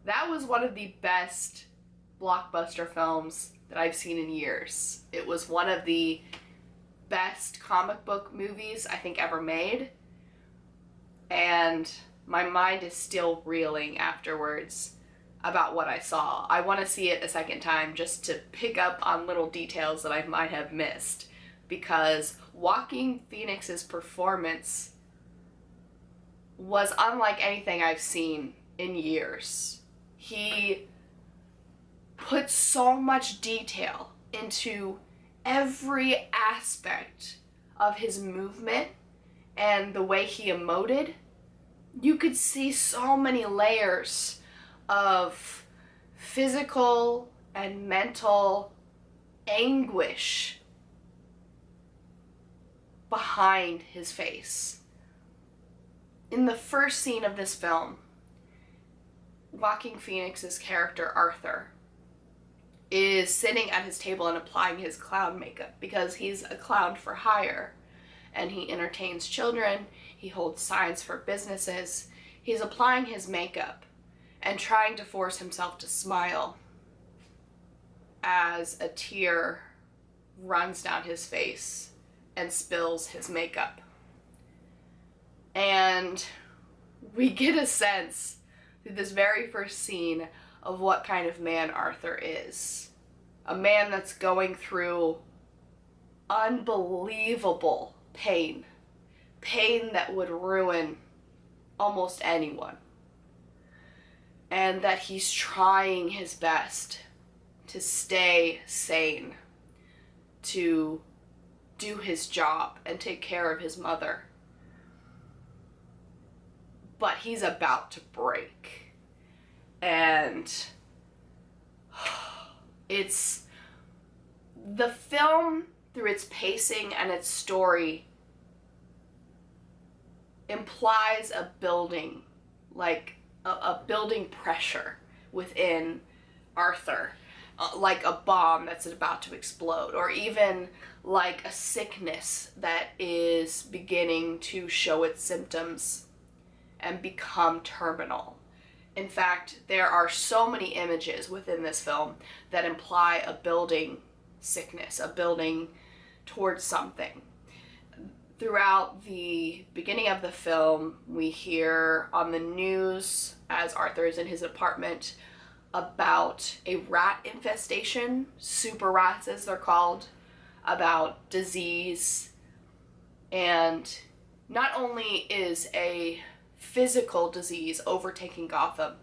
That was one of the best blockbuster films that I've seen in years. It was one of the best comic book movies I think ever made. And my mind is still reeling afterwards about what I saw. I want to see it a second time just to pick up on little details that I might have missed, because Joaquin Phoenix's performance was unlike anything I've seen in years. He put so much detail into every aspect of his movement and the way he emoted. You could see so many layers of physical and mental anguish behind his face. In the first scene of this film, Joaquin Phoenix's character Arthur is sitting at his table and applying his clown makeup because he's a clown for hire, and he entertains children, he holds signs for businesses. He's applying his makeup and trying to force himself to smile as a tear runs down his face and spills his makeup. And we get a sense through this very first scene of what kind of man Arthur is. A man that's going through unbelievable pain. Pain that would ruin almost anyone. And that he's trying his best to stay sane, to do his job and take care of his mother. But he's about to break. And it's the film, through its pacing and its story, implies a building, like a building pressure within Arthur, like a bomb that's about to explode, or even like a sickness that is beginning to show its symptoms and become terminal. In fact, there are so many images within this film that imply a building sickness, a building towards something. Throughout the beginning of the film, we hear on the news, as Arthur is in his apartment, about a rat infestation, super rats as they're called, about disease. And not only is a physical disease overtaking Gotham,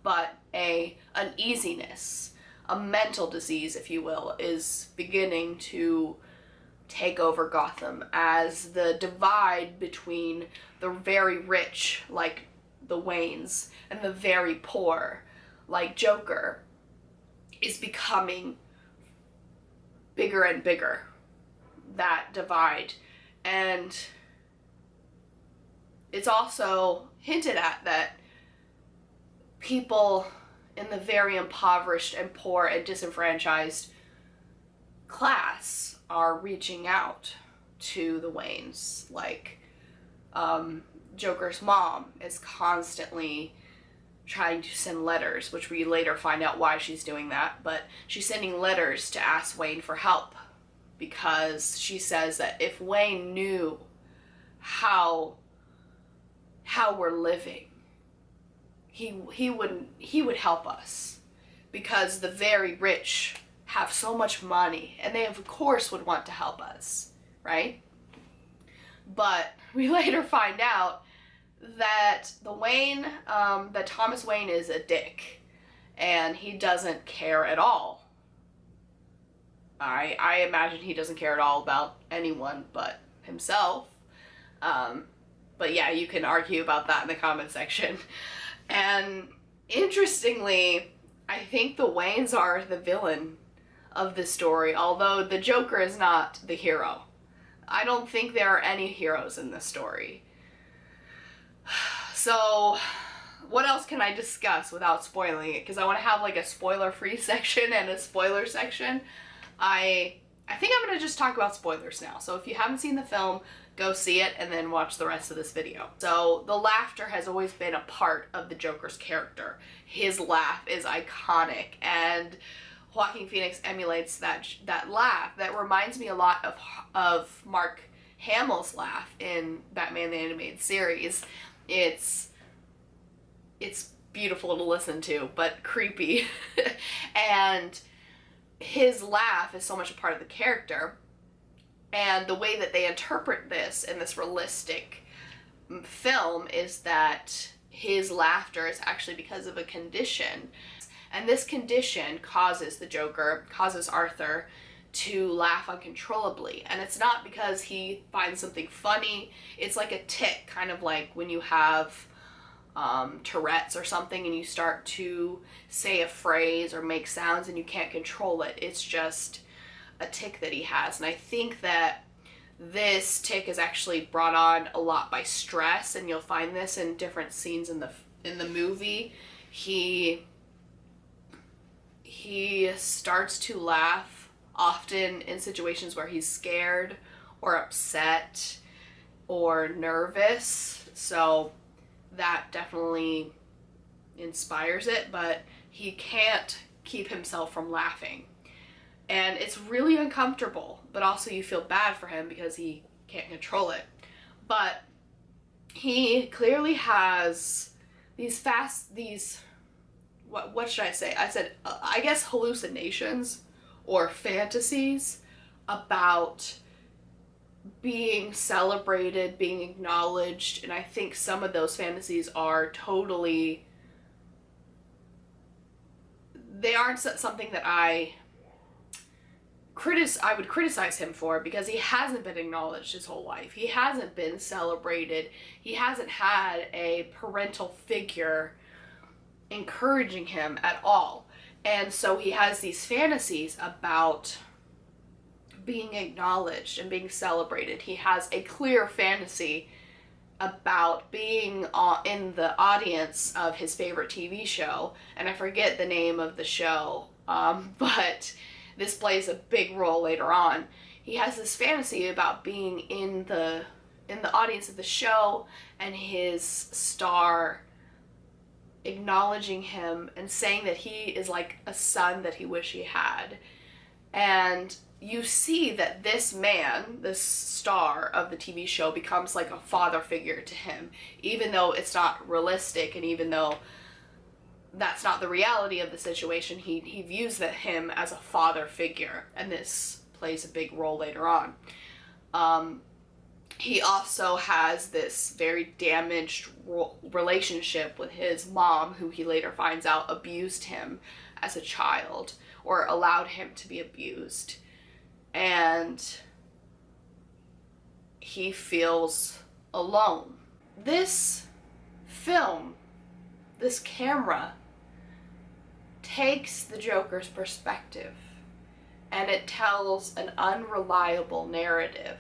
but an uneasiness, a mental disease, if you will, is beginning to take over Gotham as the divide between the very rich, like the Waynes, and the very poor, like Joker, is becoming bigger and bigger, that divide. And it's also hinted at that people in the very impoverished and poor and disenfranchised class are reaching out to the Waynes. Like, Joker's mom is constantly trying to send letters, which we later find out why she's doing that, but she's sending letters to ask Wayne for help, because she says that if Wayne knew how we're living, he would help us, because the very rich have so much money and they of course would want to help us, right? But we later find out that that Thomas Wayne is a dick and he doesn't care at all. I imagine he doesn't care at all about anyone but himself. But yeah, you can argue about that in the comment section. And interestingly, I think the Waynes are the villain of this story, although the Joker is not the hero. I don't think there are any heroes in this story. So, what else can I discuss without spoiling it? Because I want to have like a spoiler-free section and a spoiler section. I think I'm going to just talk about spoilers now. So if you haven't seen the film, go see it and then watch the rest of this video. So the laughter has always been a part of the Joker's character. His laugh is iconic, and Joaquin Phoenix emulates that laugh. That reminds me a lot of Mark Hamill's laugh in Batman the Animated Series. It's beautiful to listen to, but creepy. And his laugh is so much a part of the character. And the way that they interpret this in this realistic film is that his laughter is actually because of a condition. And this condition causes Arthur, to laugh uncontrollably. And it's not because he finds something funny. It's like a tic, kind of like when you have Tourette's or something and you start to say a phrase or make sounds and you can't control it. It's just a tic that he has. And I think that this tic is actually brought on a lot by stress, and you'll find this in different scenes in the movie. He starts to laugh often in situations where he's scared or upset or nervous. So that definitely inspires it, but he can't keep himself from laughing. And it's really uncomfortable, but also you feel bad for him because he can't control it. But he clearly has what should I say? I guess hallucinations or fantasies about being celebrated, being acknowledged, and I think some of those fantasies are totally, they aren't something that I would criticize him for, because he hasn't been acknowledged his whole life. He hasn't been celebrated. He hasn't had a parental figure encouraging him at all. And so he has these fantasies about being acknowledged and being celebrated. He has a clear fantasy about being in the audience of his favorite TV show, and I forget the name of the show, but this plays a big role later on. He has this fantasy about being in the audience of the show, and his star acknowledging him and saying that he is like a son that he wish he had. And you see that this man, this star of the TV show, becomes like a father figure to him, even though it's not realistic, and even though that's not the reality of the situation, he views him as a father figure, and this plays a big role later on. He also has this very damaged relationship with his mom, who he later finds out abused him as a child, or allowed him to be abused. And he feels alone. This film, this camera, takes the Joker's perspective, and it tells an unreliable narrative,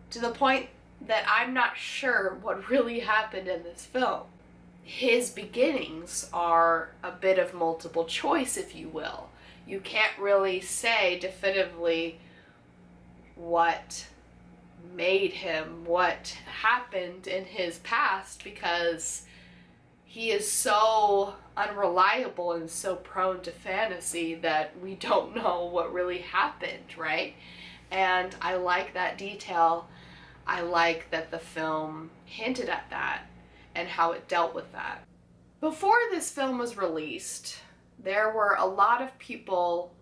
to the point that I'm not sure what really happened in this film. His beginnings are a bit of multiple choice, if you will. You can't really say definitively what made him, what happened in his past, because he is so unreliable and so prone to fantasy that we don't know what really happened, right? And I like that detail. I like that the film hinted at that and how it dealt with that. Before this film was released, there were a lot of people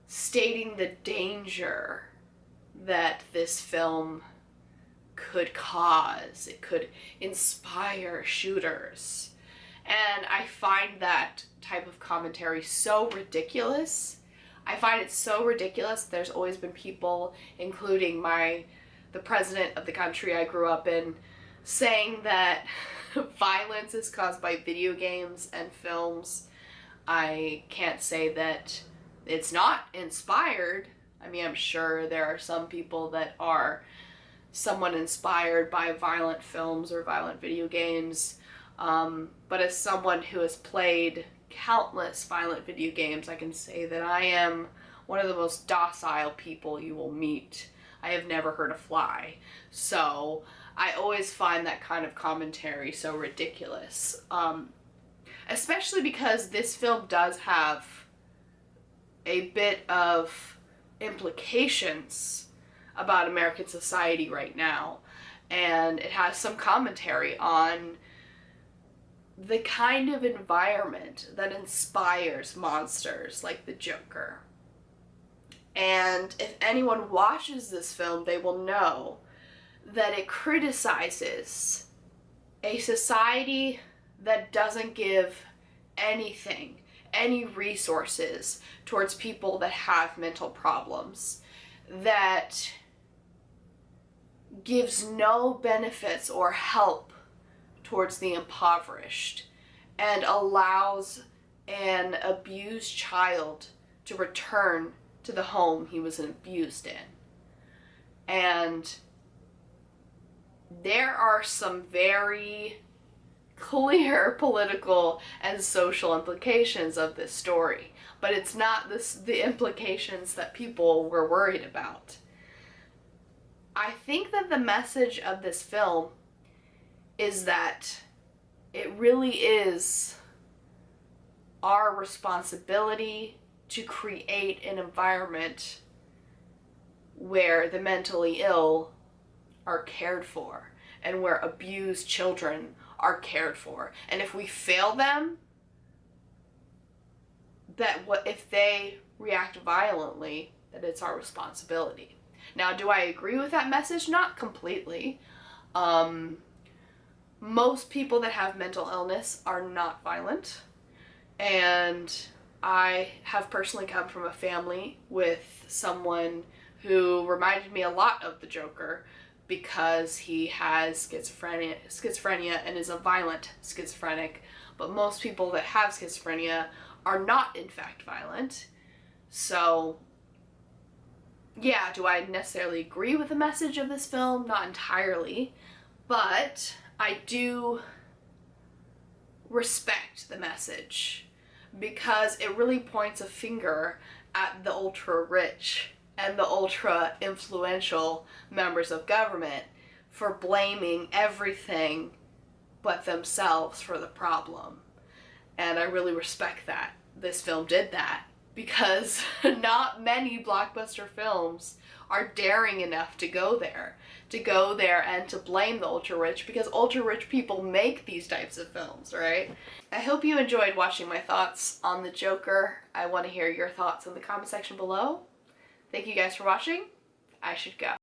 stating the danger that this film could cause. It could inspire shooters. And I find that type of commentary so ridiculous. I find it so ridiculous. There's always been people, including the president of the country I grew up in, saying that violence is caused by video games and films. I can't say that it's not inspired. I mean, I'm sure there are some people that are somewhat inspired by violent films or violent video games. But as someone who has played countless violent video games, I can say that I am one of the most docile people you will meet. I have never hurt a fly. So I always find that kind of commentary so ridiculous. Especially because this film does have a bit of implications about American society right now. And it has some commentary on the kind of environment that inspires monsters like the Joker. And if anyone watches this film, they will know that it criticizes a society that doesn't give anything, any resources towards people that have mental problems, that gives no benefits or help towards the impoverished, and allows an abused child to return to the home he was abused in. And there are some very clear political and social implications of this story, but it's not the implications that people were worried about. I think that the message of this film is that it really is our responsibility to create an environment where the mentally ill are cared for and where abused children are cared for. And if we fail them, if they react violently, that it's our responsibility. Now, do I agree with that message? Not completely. Most people that have mental illness are not violent, and I have personally come from a family with someone who reminded me a lot of the Joker because he has schizophrenia and is a violent schizophrenic, but most people that have schizophrenia are not in fact violent. So yeah, do I necessarily agree with the message of this film? Not entirely, but I do respect the message because it really points a finger at the ultra rich and the ultra influential members of government for blaming everything but themselves for the problem. And I really respect that this film did that, because not many blockbuster films are daring enough to go there and to blame the ultra-rich, because ultra-rich people make these types of films, right? I hope you enjoyed watching my thoughts on the Joker. I want to hear your thoughts in the comment section below. Thank you guys for watching. I should go.